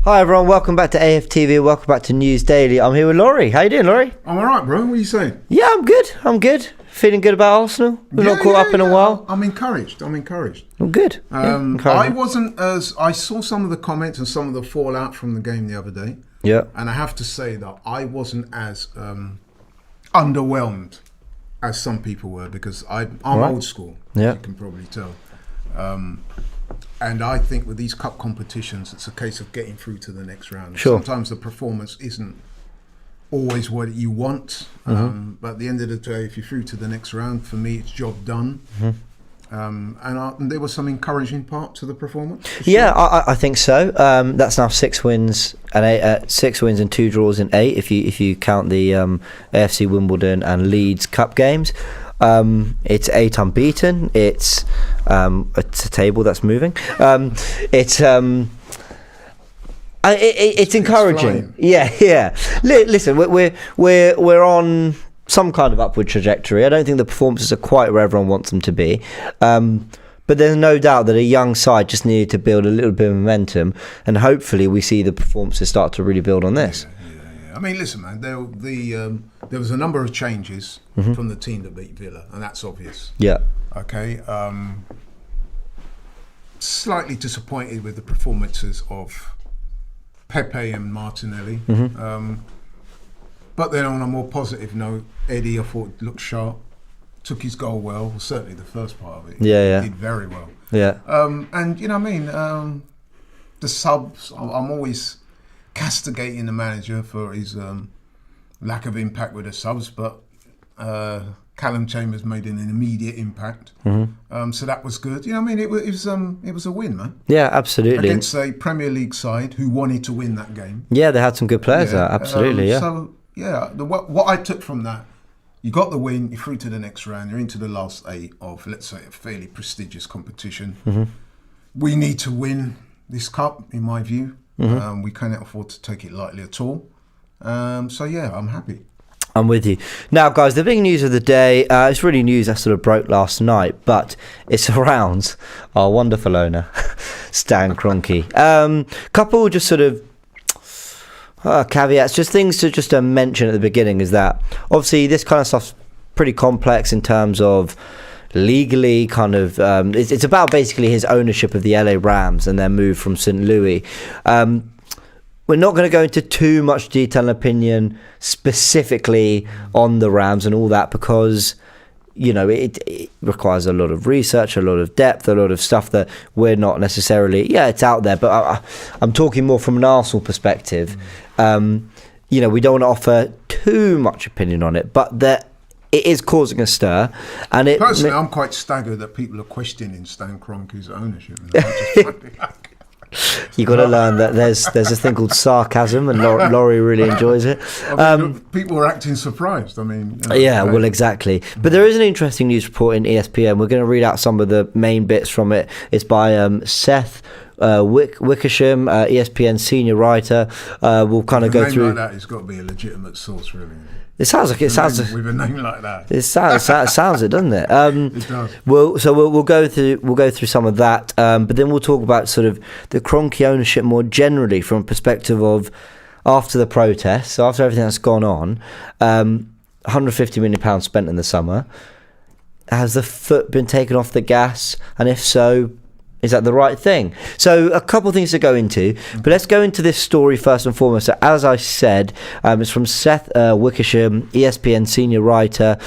Hi everyone, welcome back to AFTV, welcome back to News Daily. I'm here with Laurie. How you doing, Laurie? I'm alright, bro. What are you saying? Yeah, I'm good. Feeling good about Arsenal? We've not caught up in a while. I'm encouraged. I'm good. I saw some of the comments and some of the fallout from the game the other day. Yeah. And I have to say that I wasn't as underwhelmed as some people were, because I'm old school, as you can probably tell. And I think with these cup competitions, it's a case of getting through to the next round. Sure. Sometimes the performance isn't always what you want, but at the end of the day, if you're through to the next round, for me, it's job done. And there was some encouraging parts of the performance. Yeah, I think so. That's now 6 wins and 6 wins and 2 draws in 8, if you count the AFC Wimbledon and Leeds Cup games. It's 8 unbeaten. It's a table that's moving. It's encouraging. Yeah. Listen, we're on some kind of upward trajectory. I don't think the performances are quite where everyone wants them to be. But there's no doubt that a young side just needed to build a little bit of momentum, and hopefully we see the performances start to really build on this. Yeah. I mean, listen, man. There was a number of changes from the team that beat Villa, and that's obvious. Yeah. Okay. Slightly disappointed with the performances of Pepe and Martinelli. But then on a more positive note, Eddie, I thought, looked sharp, took his goal well, certainly the first part of it. Yeah. He did very well. Yeah. And you know what I mean? The subs, I'm always castigating the manager for his lack of impact with the subs, but Callum Chambers made an immediate impact. So that was good. You know what I mean? It was a win, man. Yeah, absolutely. Against a Premier League side who wanted to win that game. Yeah, they had some good players there, absolutely, So, what I took from that, you got the win, you're through to the next round, you're into the last 8 of, let's say, a fairly prestigious competition. We need to win this cup, in my view. We cannot afford to take it lightly at all. I'm happy. I'm with you. Now, guys, the big news of the day, it's really news that sort of broke last night, but it surrounds our wonderful owner, Stan Kroenke. Couple just sort of caveats, just things to mention at the beginning is that obviously this kind of stuff's pretty complex in terms of legally kind of it's about basically his ownership of the LA Rams and their move from St. Louis. We're not going to go into too much detail and opinion specifically on the Rams and all that, because it requires a lot of research, a lot of depth, a lot of stuff that we're not necessarily, it's out there, but I'm talking more from an Arsenal perspective. We don't want to offer too much opinion on it, but it is causing a stir. And personally, I'm quite staggered that people are questioning Stan Kroenke's ownership. You got to learn that there's a thing called sarcasm, and Laurie really enjoys it. People are acting surprised. Well, exactly. But there is an interesting news report in ESPN. We're going to read out some of the main bits from it. It's by Seth Wickersham, ESPN senior writer. We'll kind of go through. Like that, it's got to be a legitimate source, really. It sounds like with a name like that. It sounds it, doesn't it? It does. We'll go through some of that, but then we'll talk about sort of the Kroenke ownership more generally from a perspective of after the protests, so after everything that's gone on, £150 million spent in the summer. Has the foot been taken off the gas? And if so, is that the right thing? So a couple of things to go into, but let's go into this story first and foremost. So as I said, it's from Seth Wickersham, ESPN senior writer.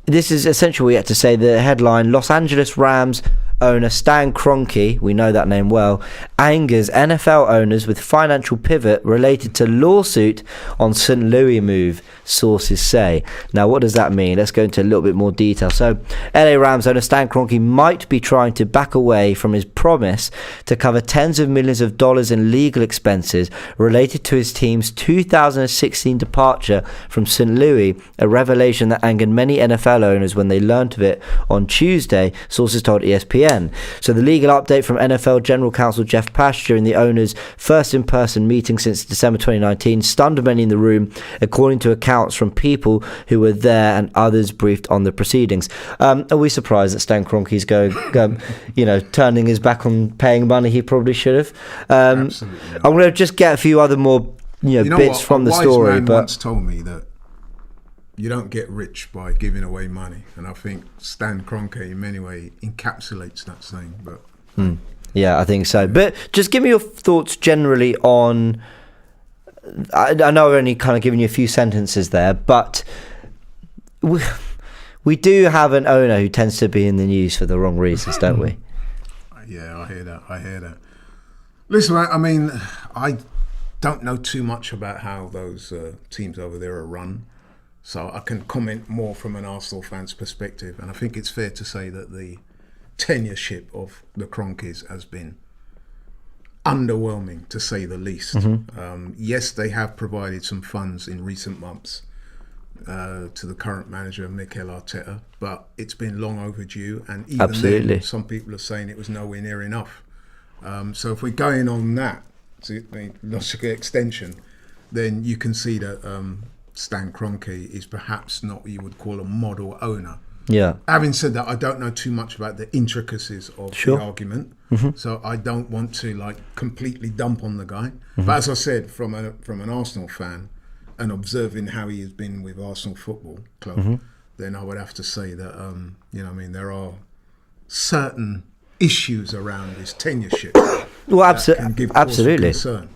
This is essentially, we had to say the headline: Los Angeles Rams owner Stan Kroenke, we know that name well, angers NFL owners with financial pivot related to lawsuit on St. Louis move, sources say. Now, what does that mean? Let's go into a little bit more detail. So, LA Rams owner Stan Kroenke might be trying to back away from his promise to cover tens of millions of dollars in legal expenses related to his team's 2016 departure from St. Louis, a revelation that angered many NFL owners when they learned of it on Tuesday, sources told ESPN. again. So the legal update from NFL General Counsel Jeff Pash during the owners' first in-person meeting since December 2019 stunned many in the room, according to accounts from people who were there and others briefed on the proceedings. Are we surprised that Stan Kroenke's turning his back on paying money he probably should have? Absolutely not. I'm going to just get a few other more bits from the story. A wise man but once told me that you don't get rich by giving away money, and I think Stan Kroenke in many ways encapsulates that saying. But yeah, I think so. But just give me your thoughts generally on. I know I've only kind of given you a few sentences there, but we do have an owner who tends to be in the news for the wrong reasons, don't we? Yeah, I hear that. Listen, I mean, I don't know too much about how those teams over there are run, so I can comment more from an Arsenal fan's perspective. And I think it's fair to say that the tenureship of the Kroenkes has been underwhelming, to say the least. Yes, they have provided some funds in recent months to the current manager, Mikel Arteta, but it's been long overdue, and even then, some people are saying it was nowhere near enough. So if we're going on that to the logical extension, then you can see that Stan Kroenke is perhaps not what you would call a model owner. Yeah. Having said that, I don't know too much about the intricacies of the argument, so I don't want to completely dump on the guy. But as I said, from an Arsenal fan and observing how he has been with Arsenal Football Club, then I would have to say that there are certain issues around his tenureship. Well, absolutely. Concern.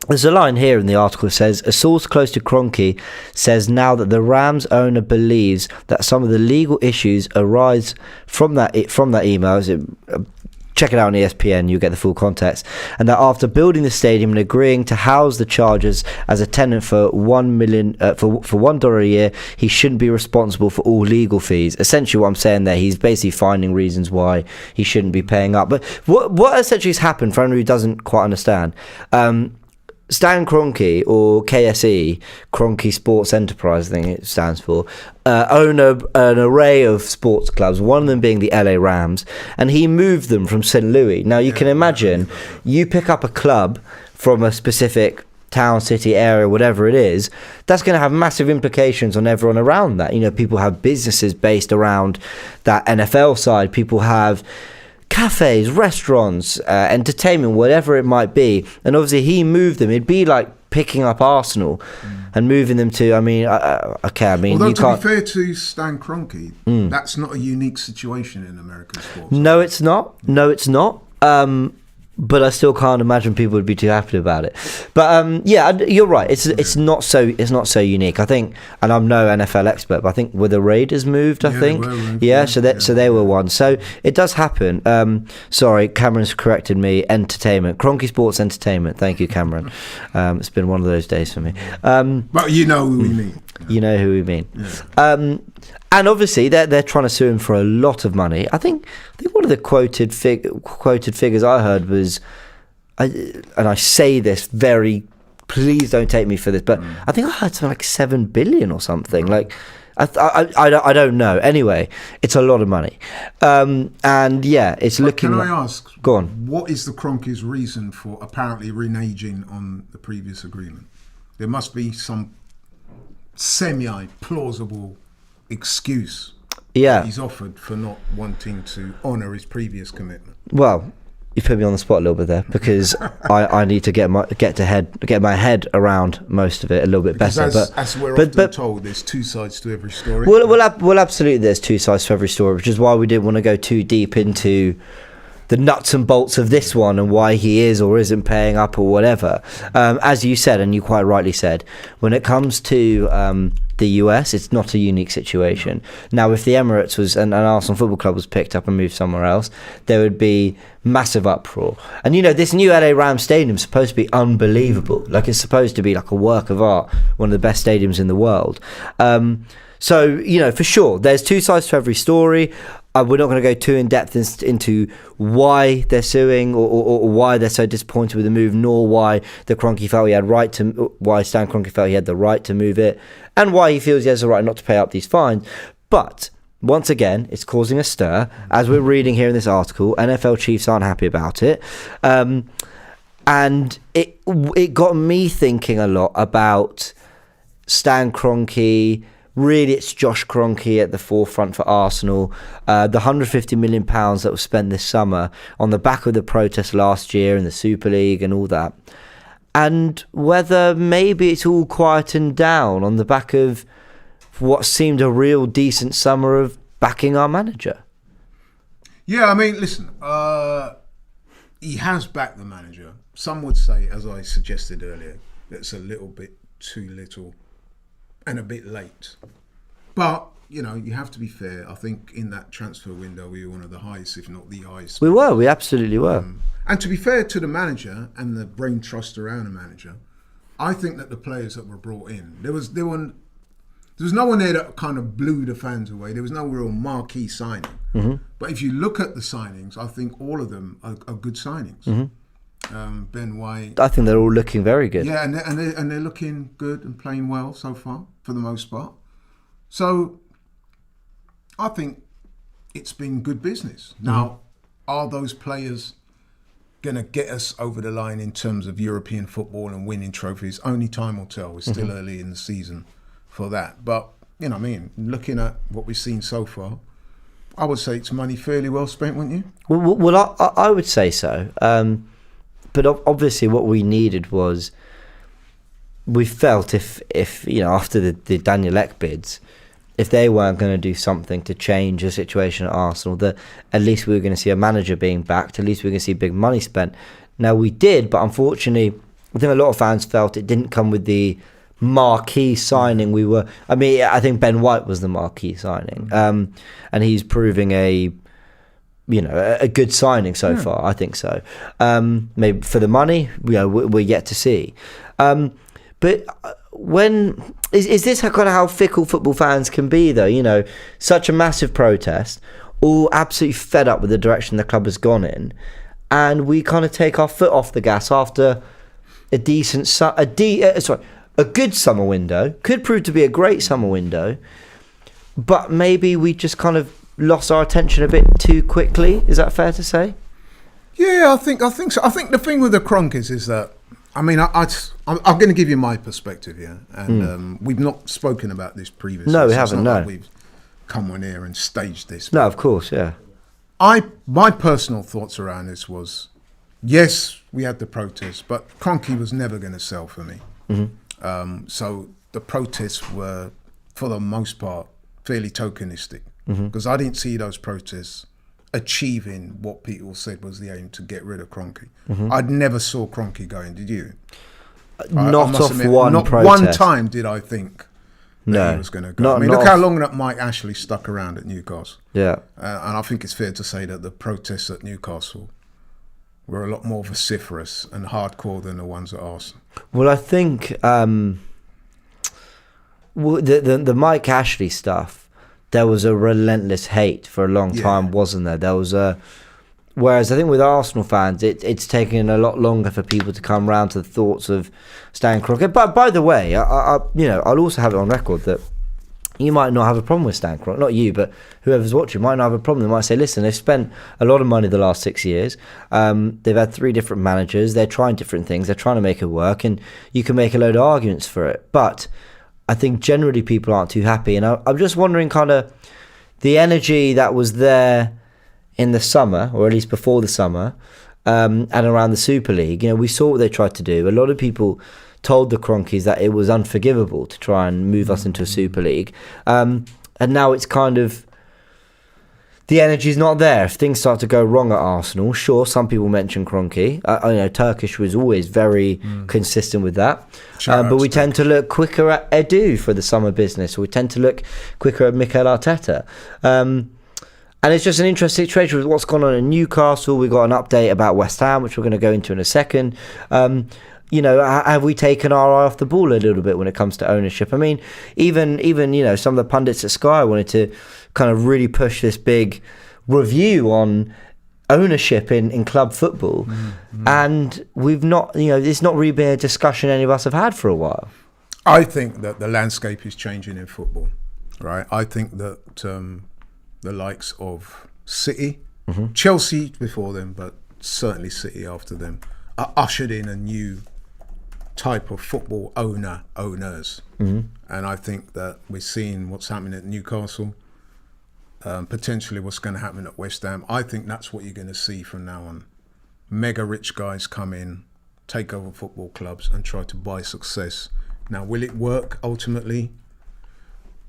There's a line here in the article that says, a source close to Kroenke says now that the Rams owner believes that some of the legal issues arise from that email. Check it out on ESPN, you get the full context. And that after building the stadium and agreeing to house the Chargers as a tenant for $1 million for $1 a year, he shouldn't be responsible for all legal fees. Essentially, what I'm saying there, he's basically finding reasons why he shouldn't be paying up. But what essentially has happened, for anyone who doesn't quite understand, Stan Kroenke, or KSE, Kroenke Sports Enterprise, I think it stands for, own an array of sports clubs, one of them being the LA Rams, and he moved them from St. Louis. Now, you can imagine, you pick up a club from a specific town, city, area, whatever it is, that's going to have massive implications on everyone around that. People have businesses based around that NFL side. People have cafes, restaurants, entertainment, whatever it might be. And obviously he moved them. It'd be like picking up Arsenal and moving them to, Although, you can't... to be fair to Stan Kroenke, that's not a unique situation in American sports. No, it's not. But I still can't imagine people would be too happy about it. But you're right. It's not so unique. I think, and I'm no NFL expert, but I think were the Raiders moved? I think, so they were one. So it does happen. Sorry, Cameron's corrected me. Entertainment, Kroenke Sports Entertainment. Thank you, Cameron. It's been one of those days for me. But you know who we mean. You know who we mean. Yeah. And obviously they're trying to sue him for a lot of money. I think one of the quoted figures I heard was, and I say this very, please don't take me for this, but I think I heard something like 7 billion or something. Like, I don't know. Anyway, it's a lot of money. It's looking. Can I ask? Go on. What is the Kroenke's reason for apparently reneging on the previous agreement? There must be some semi-plausible excuse he's offered for not wanting to honour his previous commitment. Well, you put me on the spot a little bit there, because I need to get my head around most of it a little bit better. As we're often told, there's two sides to every story. Well, absolutely, there's two sides to every story, which is why we didn't want to go too deep into the nuts and bolts of this one and why he is or isn't paying up or whatever. As you said, and you quite rightly said, when it comes to the US, it's not a unique situation. Now, if the Emirates was an Arsenal Football Club was picked up and moved somewhere else, there would be massive uproar. And this new LA Rams stadium is supposed to be unbelievable. Like, it's supposed to be like a work of art, one of the best stadiums in the world. So, for sure, there's two sides to every story. We're not going to go too in depth into why they're suing or why they're so disappointed with the move, nor why Stan Kroenke felt he had the right to move it, and why he feels he has the right not to pay up these fines. But once again, it's causing a stir. As we're reading here in this article, NFL chiefs aren't happy about it. And it got me thinking a lot about Stan Kroenke. Really, it's Josh Kroenke at the forefront for Arsenal. The £150 million that was spent this summer on the back of the protest last year in the Super League and all that. And whether maybe it's all quietened down on the back of what seemed a real decent summer of backing our manager. Yeah, I mean, listen, he has backed the manager. Some would say, as I suggested earlier, it's a little bit too little and a bit late. But, you know, you have to be fair. I think in that transfer window, we were one of the highest, if not the highest. We absolutely were. And to be fair to the manager and the brain trust around the manager, I think that the players that were brought in, there was no one there that kind of blew the fans away. There was no real marquee signing. Mm-hmm. But if you look at the signings, I think all of them are good signings. Mm-hmm. Ben White. I think they're all looking very good. Yeah, and they're looking good and playing well so far, for the most part. So I think it's been good business. Now, are those players going to get us over the line in terms of European football and winning trophies? Only time will tell. We're still early in the season for that. But, you know what I mean, looking at what we've seen so far, I would say it's money fairly well spent, wouldn't you? Well, I would say so. But obviously what we needed was, we felt if you know, after the Daniel Ek bids, if they weren't going to do something to change the situation at Arsenal, that at least we were going to see a manager being backed, at least we were going to see big money spent. Now we did, but unfortunately, I think a lot of fans felt it didn't come with the marquee signing I think Ben White was the marquee signing. And he's proving a good signing so far. I think so. Maybe for the money, we're yet to see. But when is this kind of how fickle football fans can be, though? You know, such a massive protest, all absolutely fed up with the direction the club has gone in, and we kind of take our foot off the gas after a good summer window. Could prove to be a great summer window, but maybe we just kind of lost our attention a bit too quickly. Is that fair to say? Yeah, I think so. I think the thing with the Kroenkes is that, I mean, I'm going to give you my perspective here, and we've not spoken about this previously. No, we haven't. No, like we've come on here and staged this. No, of course, yeah. My personal thoughts around this was, yes, we had the protest, but Kroenke was never going to sell for me. Mm-hmm. So the protests were, for the most part, fairly tokenistic, because I didn't see those protests achieving what people said was the aim, to get rid of Kroenke. I'd never saw Kroenke going, did you? Not one time did I think that he was going to go. Look how long that Mike Ashley stuck around at Newcastle. Yeah. And I think it's fair to say that the protests at Newcastle were a lot more vociferous and hardcore than the ones at Arsenal. Well, I think the Mike Ashley stuff, there was a relentless hate for a long time, wasn't there? There was whereas I think with Arsenal fans, it's taken a lot longer for people to come round to the thoughts of Stan Kroenke. But by the way, I'll also have it on record that you might not have a problem with Stan Kroenke. Not you, but whoever's watching might not have a problem. They might say, listen, they've spent a lot of money the last 6 years. They've had 3 different managers. They're trying different things. They're trying to make it work, and you can make a load of arguments for it. But I think generally people aren't too happy, and I'm just wondering kind of the energy that was there in the summer, or at least before the summer, and around the Super League. You know, we saw what they tried to do. A lot of people told the Kroenkes that it was unforgivable to try and move us into a Super League, and now it's kind of, the energy's not there. If things start to go wrong at Arsenal, sure, some people mention Kroenke. I know Turkish was always very consistent with that. But we tend to look quicker at Edu for the summer business, or we tend to look quicker at Mikel Arteta. And it's just an interesting situation with what's gone on in Newcastle. We've got an update about West Ham, which we're going to go into in a second. Have we taken our eye off the ball a little bit when it comes to ownership? I mean, even some of the pundits at Sky wanted to kind of really push this big review on ownership in club football, and we've not, it's not really been a discussion any of us have had for a while. I think that the landscape is changing in football, right? I think that the likes of City, Chelsea before them, but certainly City after them, are ushered in a new type of football owners. And I think that we're seeing what's happening at Newcastle, potentially what's going to happen at West Ham. I think that's what you're going to see from now on. Mega rich guys come in, take over football clubs and try to buy success. Now, will it work ultimately?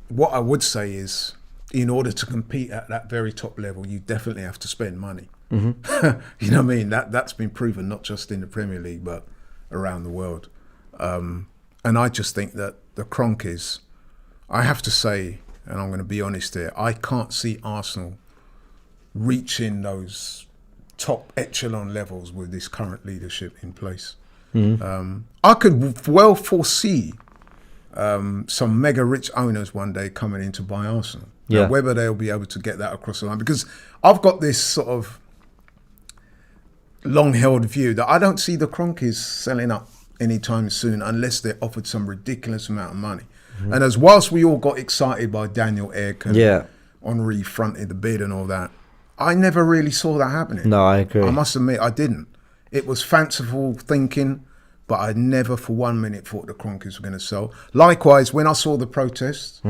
What I would say is, in order to compete at that very top level, you definitely have to spend money. You know what I mean? That's been proven not just in the Premier League, but around the world. And I just think that the Kroenkes, I have to say, and I'm going to be honest here, I can't see Arsenal reaching those top echelon levels with this current leadership in place. I could well foresee some mega rich owners one day coming in to buy Arsenal. Now, whether they'll be able to get that across the line, because I've got this sort of long-held view that I don't see the Kroenkes selling up anytime soon unless they're offered some ridiculous amount of money. And as whilst we all got excited by Daniel Ek and Henri fronted the bid and all that, I never really saw that happening. No, I agree. I must admit, I didn't. It was fanciful thinking, but I never for 1 minute thought the Kroenkes were going to sell. Likewise, when I saw the protests,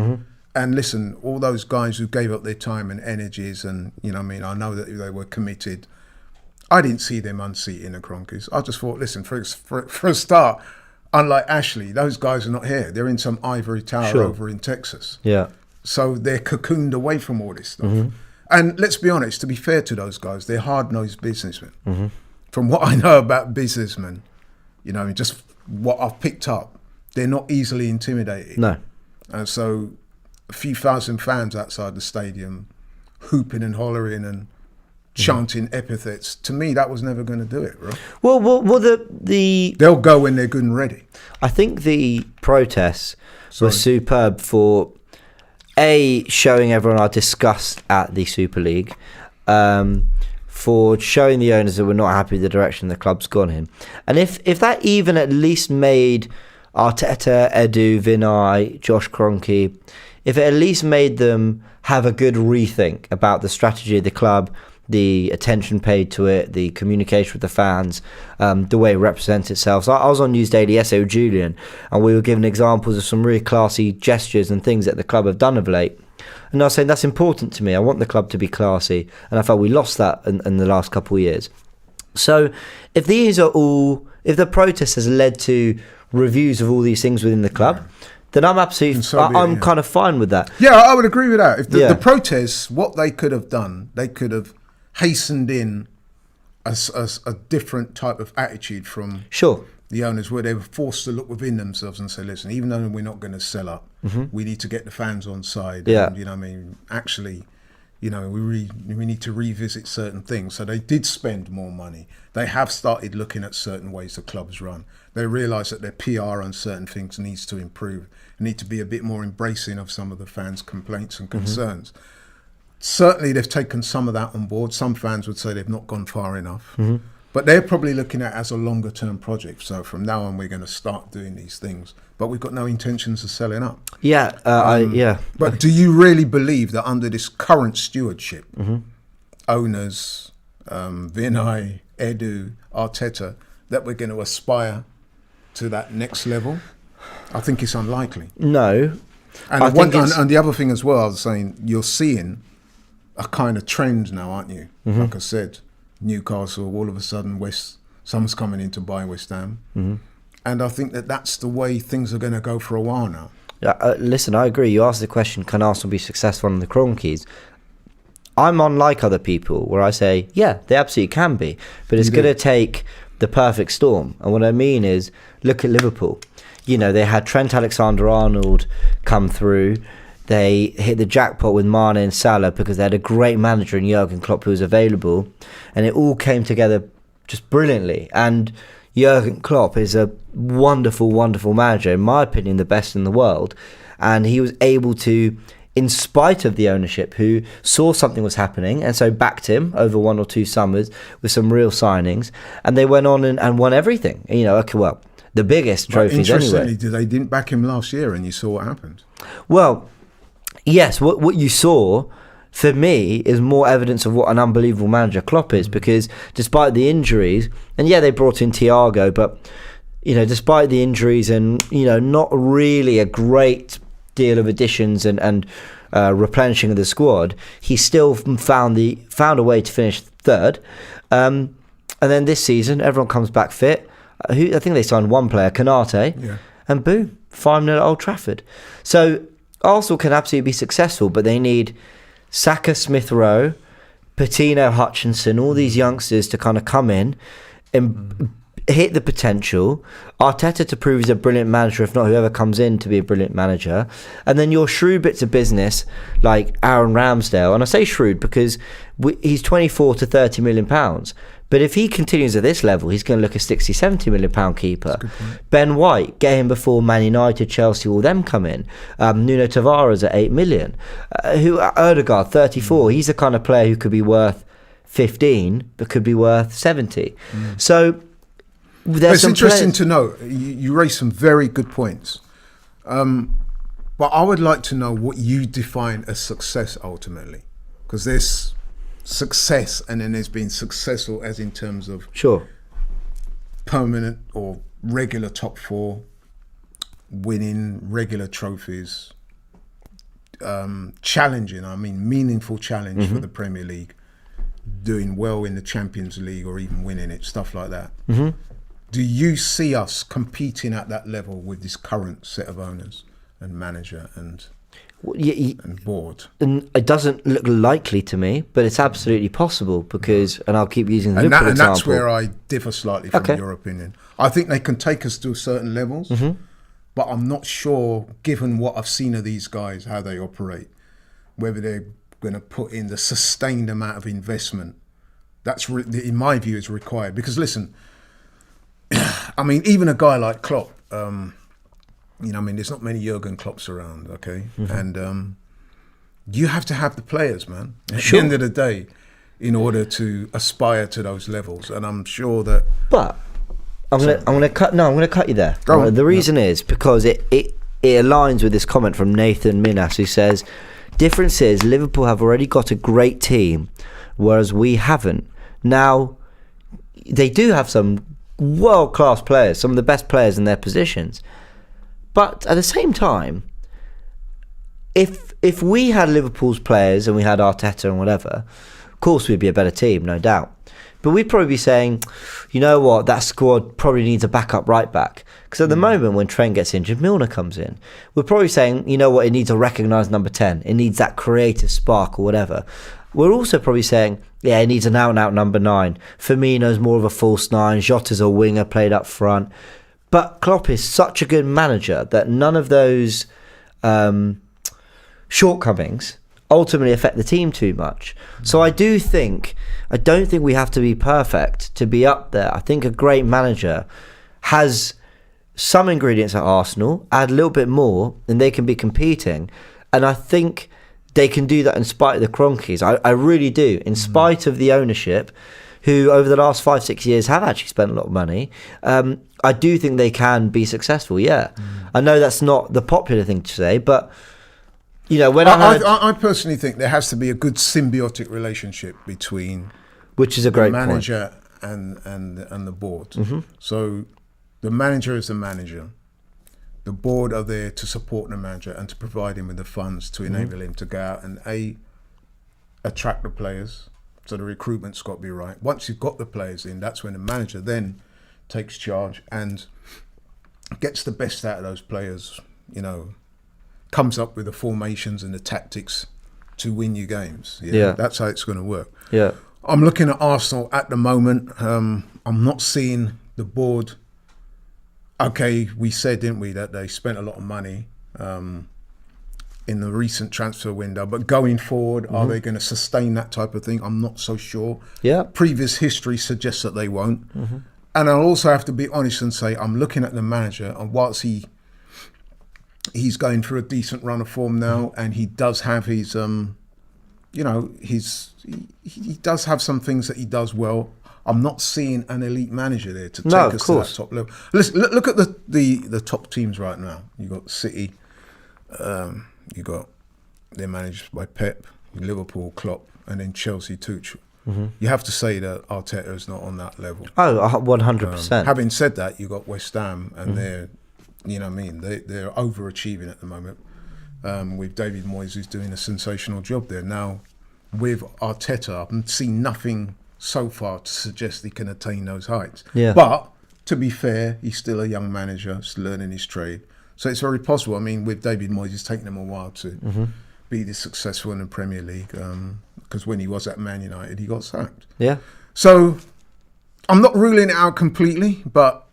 and listen, all those guys who gave up their time and energies and, you know what I mean, I know that they were committed. I didn't see them unseating the Kroenkes. I just thought, listen, for a start, unlike Ashley, those guys are not here. They're in some ivory tower over in Texas. So they're cocooned away from all this stuff. And let's be honest, to be fair to those guys, they're hard-nosed businessmen. From what I know about businessmen, you know, just what I've picked up, they're not easily intimidated. No. And so a few thousand fans outside the stadium hooping and hollering and chanting epithets, to me, that was never going to do it, right? Well, the they'll go when they're good and ready. I think the protests were superb for showing everyone our disgust at the Super League, for showing the owners that we're not happy with the direction the club's gone in, and if that even at least made Arteta, Edu, Vinay, Josh Kroenke, if it at least made them have a good rethink about the strategy of the club, the attention paid to it, the communication with the fans, the way it represents itself. So I was on News Daily yesterday with Julian, and we were given examples of some really classy gestures and things that the club have done of late. And I was saying that's important to me. I want the club to be classy, and I felt we lost that in the last couple of years. So if the protest has led to reviews of all these things within the club, then I'm absolutely, I'm kind of fine with that. Yeah, I would agree with that. If the protests, what they could have done, they could have hastened in a different type of attitude from the owners, where they were forced to look within themselves and say, listen, even though we're not going to sell up, we need to get the fans on side. And, you know what I mean? Actually, you know, we need to revisit certain things. So they did spend more money. They have started looking at certain ways the clubs run. They realise that their PR on certain things needs to improve. They need to be a bit more embracing of some of the fans' complaints and concerns. Certainly, they've taken some of that on board. Some fans would say they've not gone far enough. But they're probably looking at it as a longer-term project. So from now on, we're going to start doing these things. But we've got no intentions of selling up. But do you really believe that under this current stewardship, owners, Vinay, Edu, Arteta, that we're going to aspire to that next level? I think it's unlikely. No. And the other thing as well, I was saying, you're seeing a kind of trend now, aren't you? Like I said, Newcastle, all of a sudden, someone's coming in to buy West Ham. And I think that's the way things are going to go for a while now. Listen, I agree. You asked the question, can Arsenal be successful on the Kroenkes? I'm unlike other people where I say, yeah, they absolutely can be. But it's going to take the perfect storm. And what I mean is, look at Liverpool. You know, they had Trent Alexander-Arnold come through. They hit the jackpot with Mane and Salah because they had a great manager in Jurgen Klopp who was available. And it all came together just brilliantly. And Jurgen Klopp is a wonderful, wonderful manager. In my opinion, the best in the world. And he was able to, in spite of the ownership, who saw something was happening and so backed him over 1 or 2 summers with some real signings. And they went on and won everything. You know, okay, well, the biggest trophies anyway. Interestingly, they didn't back him last year and you saw what happened. Well, yes, what you saw for me, is more evidence of what an unbelievable manager Klopp is, because despite the injuries, and yeah, they brought in Thiago, but, you know, despite the injuries and, you know, not really a great deal of additions and replenishing of the squad, he still found a way to finish third. And then this season, everyone comes back fit. I think they signed one player, Konate, and boom, 5-0 at Old Trafford. So Arsenal can absolutely be successful, but they need Saka, Smith Rowe, Patino, Hutchinson, all these youngsters to kind of come in and hit the potential. Arteta to prove he's a brilliant manager, if not whoever comes in to be a brilliant manager. And then your shrewd bits of business like Aaron Ramsdale, and I say shrewd because he's 24 to 30 million pounds. But if he continues at this level, he's going to look a 60, 70 million pound keeper. Ben White, get him before Man United, Chelsea, all them come in. Nuno Tavares at 8 million. Odegaard, 34. He's the kind of player who could be worth 15, but could be worth 70. So it's interesting to know. You raised some very good points. But I would like to know what you define as success ultimately. Because there's success, and then there's been successful as in terms of permanent or regular top four, winning regular trophies, challenging, I mean meaningful challenge for the Premier League, doing well in the Champions League or even winning it, stuff like that. Do you see us competing at that level with this current set of owners and manager and board? And it doesn't look likely to me, but it's absolutely possible because, and I'll keep using the Liverpool example. And that's where I differ slightly from your opinion. I think they can take us to certain levels, but I'm not sure, given what I've seen of these guys, how they operate, whether they're going to put in the sustained amount of investment that's, in my view, is required. Because listen, I mean, even a guy like Klopp, you know, I mean, there's not many Jurgen Klopps around, okay? And you have to have the players, man, at the end of the day, in order to aspire to those levels. And I'm sure that... But I'm gonna cut you there. Go on. The reason is because it aligns with this comment from Nathan Minas, who says, difference is Liverpool have already got a great team, whereas we haven't. Now, they do have some world-class players, some of the best players in their positions. But at the same time, if we had Liverpool's players and we had Arteta and whatever, of course we'd be a better team, no doubt. But we'd probably be saying, you know what, that squad probably needs a backup right back. Because at the moment when Trent gets injured, Milner comes in. We're probably saying, you know what, it needs a recognised number 10. It needs that creative spark or whatever. We're also probably saying, yeah, it needs an out-and-out number 9. Firmino's more of a false 9. Jota's a winger played up front. But Klopp is such a good manager that none of those shortcomings ultimately affect the team too much. So I don't think we have to be perfect to be up there. I think a great manager has some ingredients at Arsenal, add a little bit more, and they can be competing. And I think they can do that in spite of the Kroenkes. I really do. In spite of the ownership, who over the last 5-6 years have actually spent a lot of money, I do think they can be successful, I know that's not the popular thing to say, but, you know, when I personally think there has to be a good symbiotic relationship between which is a great the manager and the board. So the manager is the manager. The board are there to support the manager and to provide him with the funds to enable him to go out and attract the players. So the recruitment's got to be right. Once you've got the players in, that's when the manager then takes charge and gets the best out of those players, you know, comes up with the formations and the tactics to win you games. That's how it's going to work. I'm looking at Arsenal at the moment. I'm not seeing the board. Okay, we said, didn't we, that they spent a lot of money in the recent transfer window, but going forward, are they going to sustain that type of thing? I'm not so sure. Previous history suggests that they won't. And I'll also have to be honest and say, I'm looking at the manager, and whilst he's going through a decent run of form now, and he does have his, you know, he does have some things that he does well. I'm not seeing an elite manager there to take us to that top level. Listen, look at the top teams right now. You got City. You got, they're managed by Pep. Liverpool, Klopp, and then Chelsea, Tuchel. You have to say that Arteta is not on that level. Oh, 100%. Having said that, you got West Ham, and they're, you know what I mean, they're overachieving at the moment. With David Moyes, who's doing a sensational job there. Now, with Arteta, I've seen nothing so far to suggest he can attain those heights. Yeah. But to be fair, he's still a young manager, still learning his trade. So it's very possible. I mean, with David Moyes, it's taken him a while to be this successful in the Premier League. Because when he was at Man United, he got sacked. Yeah. So I'm not ruling it out completely, but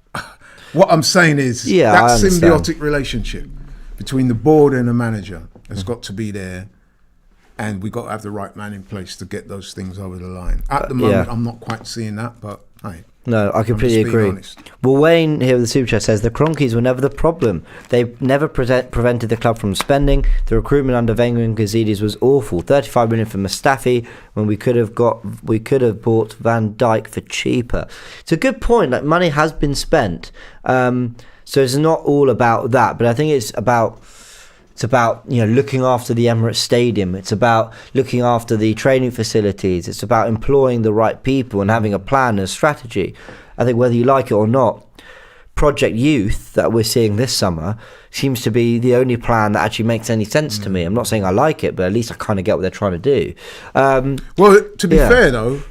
what I'm saying is that symbiotic relationship between the board and the manager has got to be there, and we've got to have the right man in place to get those things over the line. At the moment, I'm not quite seeing that, but hey. No, I completely agree. Well, Wayne here with the Super Chat says the Kroenkes were never the problem. They never prevented the club from spending. The recruitment under Wenger and Gazidis was awful. 35 million for Mustafi when we could have bought Van Dijk for cheaper. It's a good point. Like, money has been spent, so it's not all about that. But I think it's about looking after the Emirates Stadium. It's about looking after the training facilities. It's about employing the right people and having a plan and a strategy. I think whether you like it or not, Project Youth that we're seeing this summer seems to be the only plan that actually makes any sense to me. I'm not saying I like it, but at least I kind of get what they're trying to do. Well, to be fair though,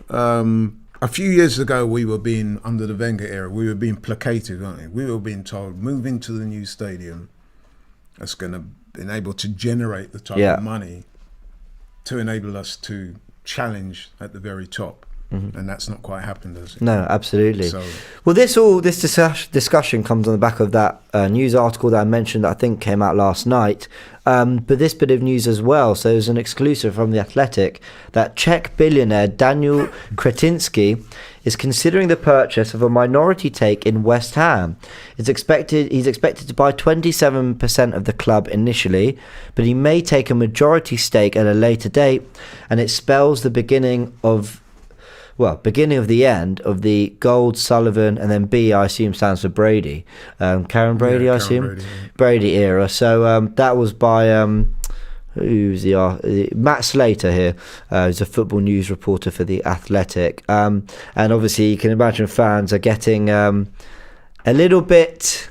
a few years ago we were being, under the Wenger era, we were being placated, weren't we? We were being told, move into the new stadium. That's going to enable to generate the type of money to enable us to challenge at the very top. And that's not quite happened, has it? No, absolutely. So, well, this discussion comes on the back of that news article that I mentioned that I think came out last night. But this bit of news as well. So there's an exclusive from The Athletic that Czech billionaire Daniel Kretinsky is considering the purchase of a minority stake in West Ham. He's expected to buy 27% of the club initially, but he may take a majority stake at a later date, and it spells the beginning of the end of the Gold, Sullivan, and then B, I assume, stands for Brady. Karen Brady, I assume? Brady era. So that was by, who's Matt Slater here, who's a football news reporter for The Athletic. And obviously, you can imagine fans are getting a little bit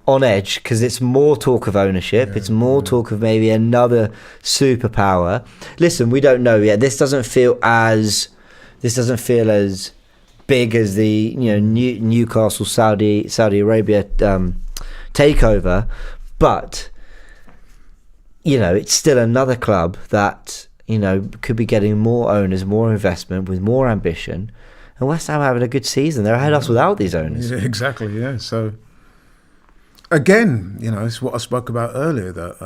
on edge because it's more talk of ownership. It's more talk of maybe another superpower. Listen, we don't know yet. This doesn't feel as big as the Newcastle Saudi Arabia takeover, but it's still another club that could be getting more owners, more investment, with more ambition. And West Ham having a good season. They're ahead of us without these owners. Yeah, exactly. Yeah. So again, it's what I spoke about earlier. That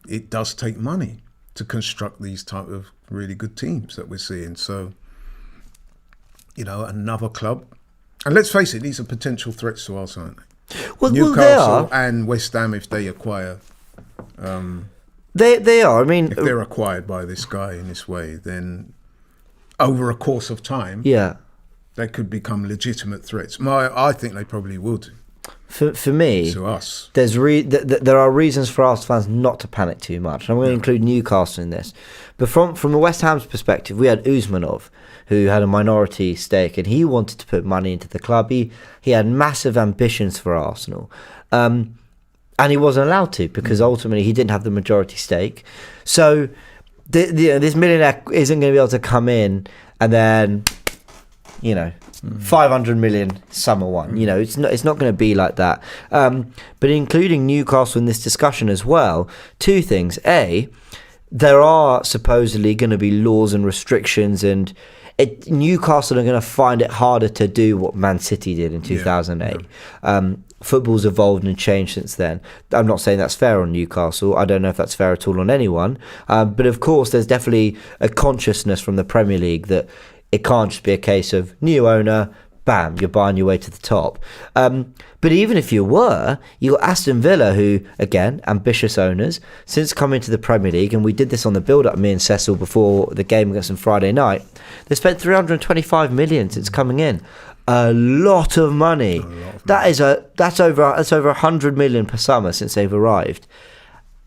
it does take money to construct these type of really good teams that we're seeing. So, another club. And let's face it, these are potential threats to us, aren't they? Well, Newcastle and West Ham, if they acquire... They are. I mean... If they're acquired by this guy in this way, then over a course of time, they could become legitimate threats. I think they probably would. For me, to us, there are reasons for Arsenal fans not to panic too much. I'm going to include Newcastle in this. But from the West Ham's perspective, we had Usmanov, who had a minority stake, and he wanted to put money into the club. He had massive ambitions for Arsenal, and he wasn't allowed to because ultimately he didn't have the majority stake. So this millionaire isn't going to be able to come in and then, 500 million summer one. It's not going to be like that. But including Newcastle in this discussion as well, two things. A, there are supposedly going to be laws and restrictions, and Newcastle are going to find it harder to do what Man City did in 2008. Football's evolved and changed since then. I'm not saying that's fair on Newcastle. I don't know if that's fair at all on anyone. But of course, there's definitely a consciousness from the Premier League that it can't just be a case of new owner, bam, you're buying your way to the top. But even if you were, you got Aston Villa, who, again, ambitious owners, since coming to the Premier League, and we did this on the build-up, me and Cecil, before the game against them Friday night, they spent 325 million since coming in. A lot of money. That's over 100 million per summer since they've arrived.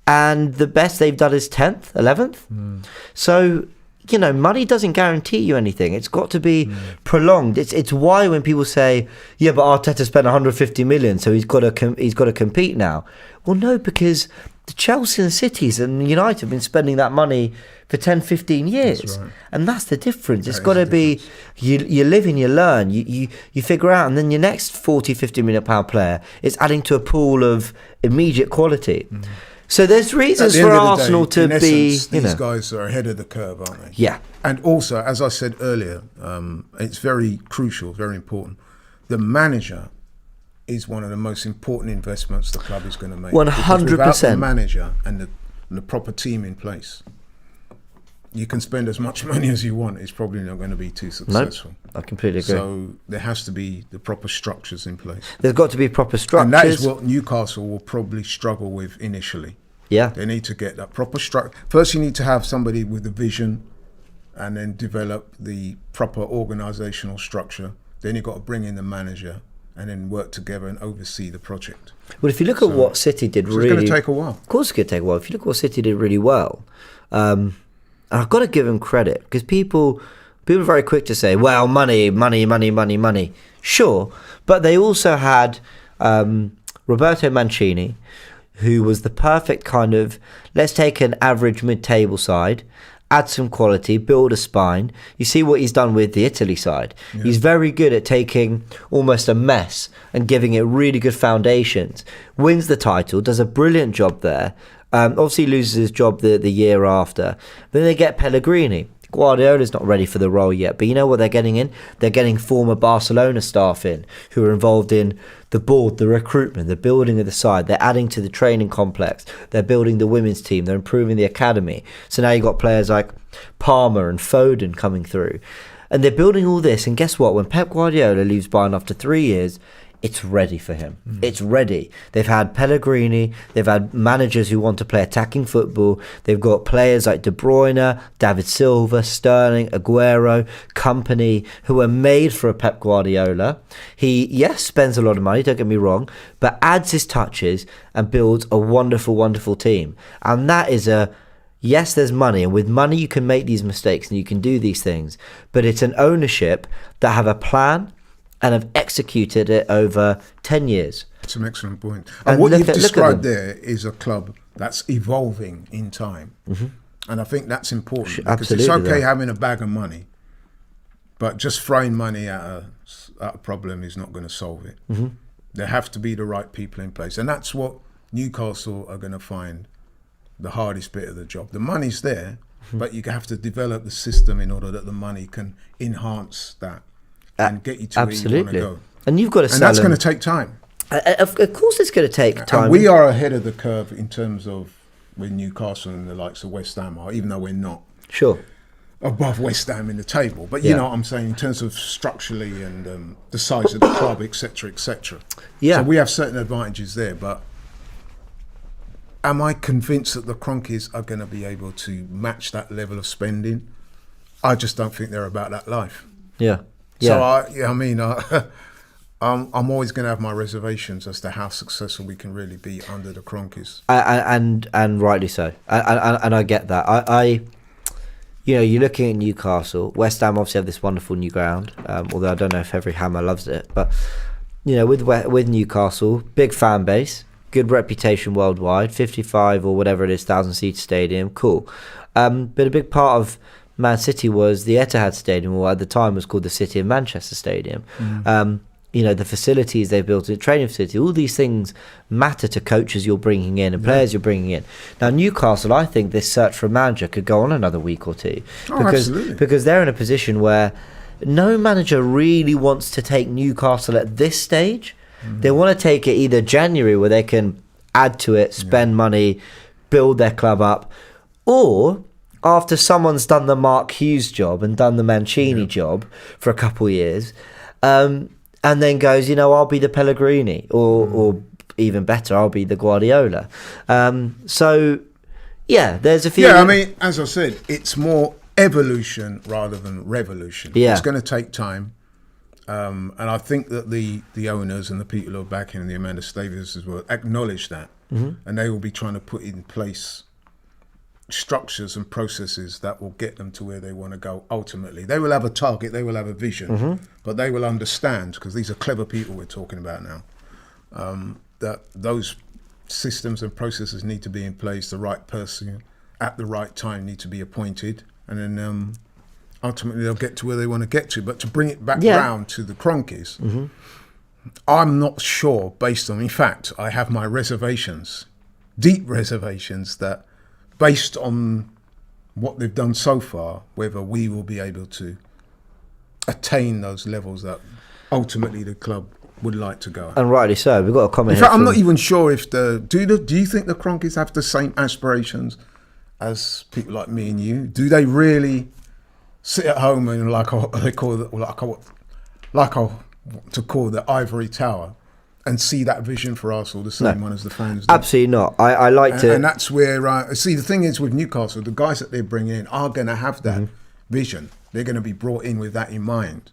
and the best they've done is 10th, 11th. So, you know, money doesn't guarantee you anything. It's got to be prolonged. It's why when people say, yeah, but Arteta spent 150 million, so he's got to compete now. Well, no, because the Chelsea and Cities and United have been spending that money for 10, 15 years. That's right. And that's the difference. It's got to be, you live and you learn, you figure out, and then your next 40, 50 million pound player is adding to a pool of immediate quality. So there's reasons for Arsenal to be, these guys are ahead of the curve, aren't they? Yeah. And also, as I said earlier, it's very crucial, very important. The manager is one of the most important investments the club is going to make. 100%. Without the manager and the proper team in place, you can spend as much money as you want. It's probably not going to be too successful. Nope, I completely agree. So there has to be the proper structures in place. There's got to be proper structures. And that is what Newcastle will probably struggle with initially. Yeah. They need to get that proper structure. First, you need to have somebody with a vision and then develop the proper organisational structure. Then you've got to bring in the manager and then work together and oversee the project. Well, if you look at what City did really... It's going to take a while. Of course it's going to take a while. If you look at what City did really well, and I've got to give them credit, because people are very quick to say, well, money. Sure, but they also had Roberto Mancini, who was the perfect kind of, let's take an average mid-table side, add some quality, build a spine. You see what he's done with the Italy side. Yeah. He's very good at taking almost a mess and giving it really good foundations. Wins the title, does a brilliant job there. Obviously loses his job the year after. Then they get Pellegrini. Guardiola's not ready for the role yet, but you know what they're getting in? They're getting former Barcelona staff in who are involved in the board, the recruitment, the building of the side. They're adding to the training complex. They're building the women's team. They're improving the academy. So now you've got players like Palmer and Foden coming through. And they're building all this. And guess what? When Pep Guardiola leaves Bayern after 3 years, it's ready for him. It's ready. They've had Pellegrini. They've had managers who want to play attacking football. They've got players like De Bruyne, David Silva, Sterling, Aguero, company, who are made for a Pep Guardiola. He, yes, spends a lot of money, don't get me wrong, but adds his touches and builds a wonderful, wonderful team. And that is yes, there's money, and with money you can make these mistakes and you can do these things, but it's an ownership that have a plan and have executed it over 10 years. That's an excellent point. And what you've described there is a club that's evolving in time. And I think that's important, because it's okay having a bag of money, but just throwing money at a problem is not going to solve it. There have to be the right people in place. And that's what Newcastle are going to find the hardest bit of the job. The money's there, but you have to develop the system in order that the money can enhance that and get you to where you want to go. And you've got to and that's going to take time. Of course it's going to take time. And we are ahead of the curve in terms of with Newcastle and the likes of West Ham are, even though we're not above West Ham in the table. But you know what I'm saying, in terms of structurally and the size of the club, etc., etc. So we have certain advantages there. But am I convinced that the Kroenkes are going to be able to match that level of spending? I just don't think they're about that life. So I'm always going to have my reservations as to how successful we can really be under the Kroenkes. And rightly so. And I get that. You're looking at Newcastle. West Ham obviously have this wonderful new ground, although I don't know if every Hammer loves it. But with Newcastle, big fan base, good reputation worldwide, 55 or whatever it is, 1,000-seat stadium, cool. But a big part of Man City was the Etihad Stadium, or at the time was called the City of Manchester Stadium. The facilities they've built, the training facility, all these things matter to coaches you're bringing in and players you're bringing in. Now, Newcastle, I think this search for a manager could go on another week or two. Because they're in a position where no manager really wants to take Newcastle at this stage. They want to take it either January, where they can add to it, spend money, build their club up, or after someone's done the Mark Hughes job and done the Mancini job for a couple of years, and then goes, I'll be the Pellegrini, or even better, I'll be the Guardiola. There's a few. As I said, it's more evolution rather than revolution. It's going to take time. And I think that the owners and the people who are backing the Amanda Stavises as well acknowledge that. and they will be trying to put in place structures and processes that will get them to where they want to go ultimately. They will have a target, they will have a vision, but they will understand, because these are clever people we're talking about now, that those systems and processes need to be in place, the right person at the right time need to be appointed, and then ultimately they'll get to where they want to get to. But to bring it back round to the Kroenkes, I'm not sure, based on, in fact, I have my reservations, deep reservations, that based on what they've done so far, whether we will be able to attain those levels that ultimately the club would like to go at. And rightly so. We've got a comment. In fact, I'm not even sure if do you think the Kroenkes have the same aspirations as people like me and you? Do they really sit at home and to call the ivory tower and see that vision for Arsenal, the same one as the fans do? Absolutely not. I like to... And that's where... see, the thing is with Newcastle, the guys that they bring in are going to have that vision. They're going to be brought in with that in mind.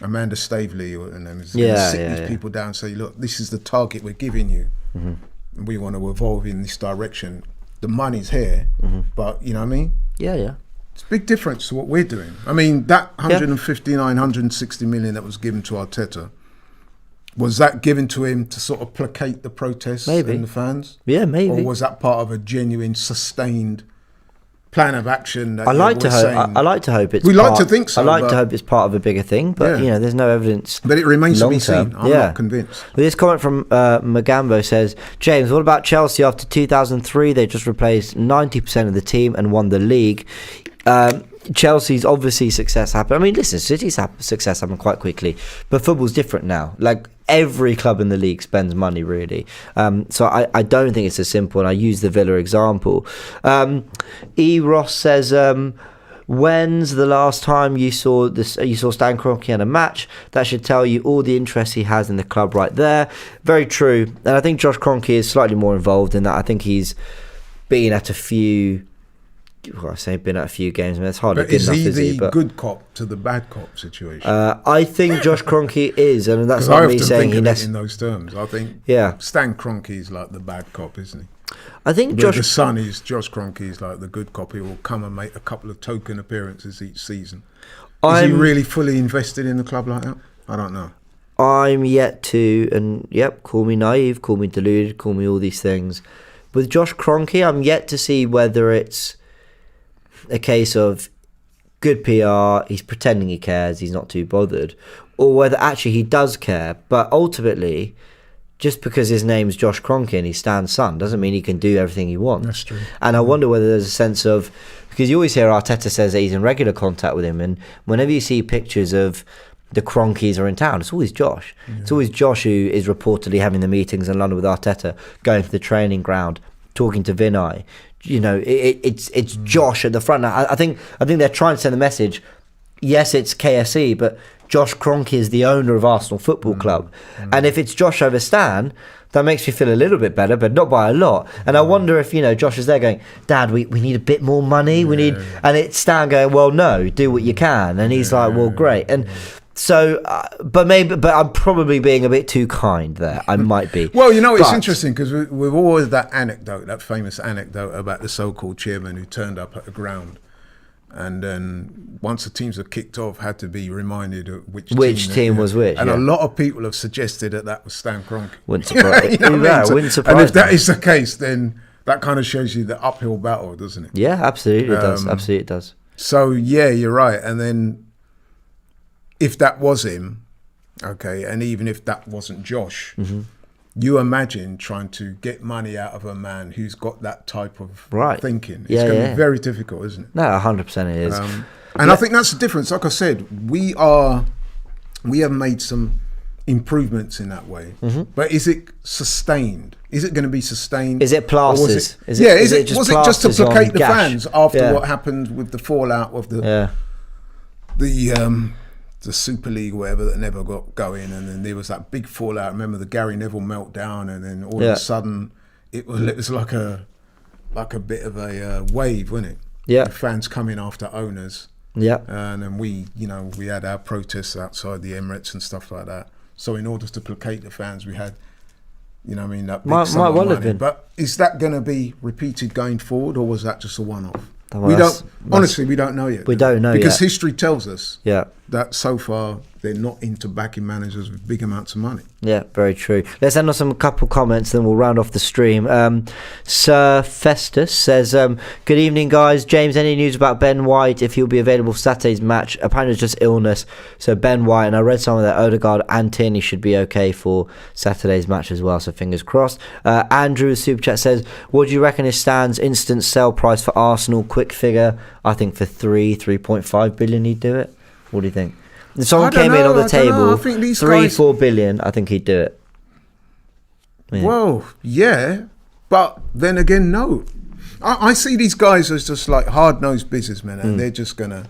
Amanda Staveley and them is going to sit these people down and say, look, this is the target we're giving you. And we want to evolve in this direction. The money's here, but you know what I mean? Yeah. It's a big difference to what we're doing. I mean, that 160 million that was given to Arteta, was that given to him to sort of placate the protests and the fans? Yeah, maybe. Or was that part of a genuine, sustained plan of action? That I like to hope it's. We like to think so. I like to hope it's part of a bigger thing, but there's no evidence. But it remains to be seen. I'm not convinced. Well, this comment from Magambo says, James, what about Chelsea after 2003? They just replaced 90% of the team and won the league. Chelsea's obviously success happened. I mean, listen, City's success happened quite quickly, but football's different now. Like, every club in the league spends money, really. So I don't think it's as simple, and I use the Villa example. E. Ross says, when's the last time you saw Stan Kroenke in a match? That should tell you all the interest he has in the club right there. Very true. And I think Josh Kroenke is slightly more involved in that. I think he's been at a few... Well, I say been at a few games. I mean, it's hardly good enough, is he the good cop to the bad cop situation? I think Josh Kroenke is, and that's not me saying he in those terms. I think Stan Kroenke is like the bad cop, isn't he? I think the son is Josh Kroenke is like the good cop. He will come and make a couple of token appearances each season. Is he really fully invested in the club like that? I don't know. I'm yet to, and call me naive, call me deluded, call me all these things. With Josh Kroenke, I'm yet to see whether it's a case of good PR, he's pretending he cares, he's not too bothered, or whether actually he does care. But ultimately, just because his name's Josh Kroenke and he's Stan's son doesn't mean he can do everything he wants. That's true. And I wonder whether there's a sense of, because you always hear Arteta says that he's in regular contact with him, and whenever you see pictures of the Kroenkes are in town, it's always Josh. It's always Josh who is reportedly having the meetings in London with Arteta, going to the training ground, talking to Vinay. You know, it's Josh at the front. I think they're trying to send the message. Yes, it's KSE, but Josh Kroenke is the owner of Arsenal Football Club, and if it's Josh over Stan, that makes me feel a little bit better, but not by a lot. And I wonder if Josh is there going, Dad, we need a bit more money. We need, and it's Stan going, well, no, do what you can, and he's like, well, great, and. So, but I'm probably being a bit too kind there. I might be. Well, it's interesting because we've always that famous anecdote about the so-called chairman who turned up at the ground, and then once the teams are kicked off, had to be reminded of which team was which. And a lot of people have suggested that was Stan Kroenke. Wouldn't surprise me. Wouldn't surprise and if that is the case, then that kind of shows you the uphill battle, doesn't it? Yeah, absolutely, it does. Absolutely, it does. So you're right, and then. If that was him, okay, and even if that wasn't Josh, you imagine trying to get money out of a man who's got that type of thinking. It's going to be very difficult, isn't it? No, 100% it is. And I think that's the difference. Like I said, we have made some improvements in that way. But is it sustained? Is it going to be sustained? Is it plasters? Was it just to placate the fans after what happened with the fallout of the Super League, whatever, that never got going, and then there was that big fallout. Remember the Gary Neville meltdown, and then all of a sudden it was like a bit of a wave, wasn't it? Yeah, the fans coming after owners. Yeah, and then we had our protests outside the Emirates and stuff like that. So in order to placate the fans, we had You know what I mean? That big Might sum of well have money. been. But is that going to be repeated going forward, or was that just a one-off? Well, honestly, we don't know yet. We don't know because yet. history tells us Yeah. that so far they're not into backing managers with big amounts of money. Yeah, very true. Let's end on some couple comments, then we'll round off the stream. Sir Festus says, good evening, guys. James, any news about Ben White, if he'll be available for Saturday's match? Apparently it's just illness. So Ben White, and I read some of that, Odegaard and Tierney should be okay for Saturday's match as well, so fingers crossed. Andrew, Super Chat, says, what do you reckon is Stan's instant sell price for Arsenal? Quick figure, I think for 3.5 billion he'd do it. What do you think? If someone came in on the table, 3-4 billion, I think he'd do it. Yeah. Well, yeah, but then again, no. I see these guys as just like hard-nosed businessmen, and they're just going to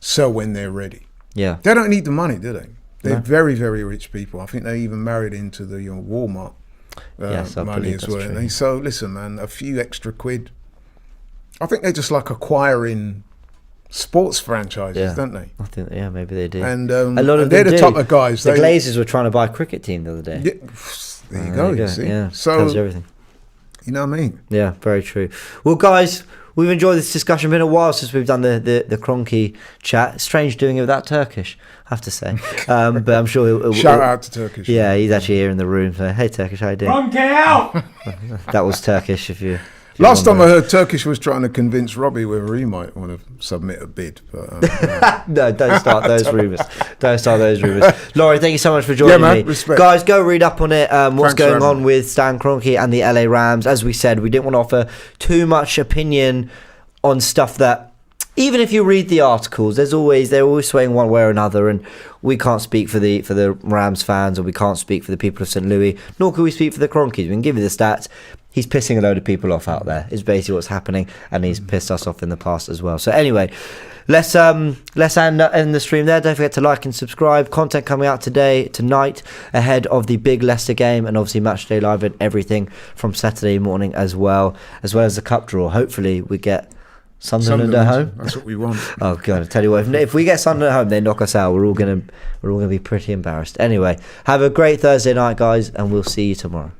sell when they're ready. Yeah. They don't need the money, do they? They're No. very, very rich people. I think they even married into the Walmart Yes, I money believe as that's well. true. And so, listen, man, a few extra quid. I think they're just like acquiring sports franchises, don't they? I think, yeah, maybe they do. And a lot of they're them the do. type of guys. The Glazers were trying to buy a cricket team the other day. Yeah, there you go. You see, Yeah, so tells you everything. you know what I mean. Yeah, very true. Well, guys, we've enjoyed this discussion. Been a while since we've done the Kroenke chat. Strange doing it without Turkish, I have to say. But I'm sure Shout out to Turkish. Yeah, he's actually here in the room. So, hey, Turkish, how you doing? Kroenke out! That was Turkish. If you Last time I heard Turkish was trying to convince Robbie whether he might want to submit a bid. But, no, don't start those rumours. Don't start those rumours. Laurie, thank you so much for joining me. Respect. Guys, go read up on it. What's Thanks going for having on me. with Stan Kroenke and the LA Rams. As we said, we didn't want to offer too much opinion on stuff that, even if you read the articles, they're always swaying one way or another, and we can't speak for the Rams fans, or we can't speak for the people of St. Louis, nor can we speak for the Kroenkes. We can give you the stats. He's pissing a load of people off out there, is basically what's happening, and he's pissed us off in the past as well. So anyway, let's end the stream there. Don't forget to like and subscribe. Content coming out tonight, ahead of the big Leicester game, and obviously Matchday Live and everything from Saturday morning as well as the cup draw. Hopefully we get Sunderland at home. That's what we want. Oh god! I tell you what, if we get Sunderland at home, they knock us out. We're all gonna be pretty embarrassed. Anyway, have a great Thursday night, guys, and we'll see you tomorrow.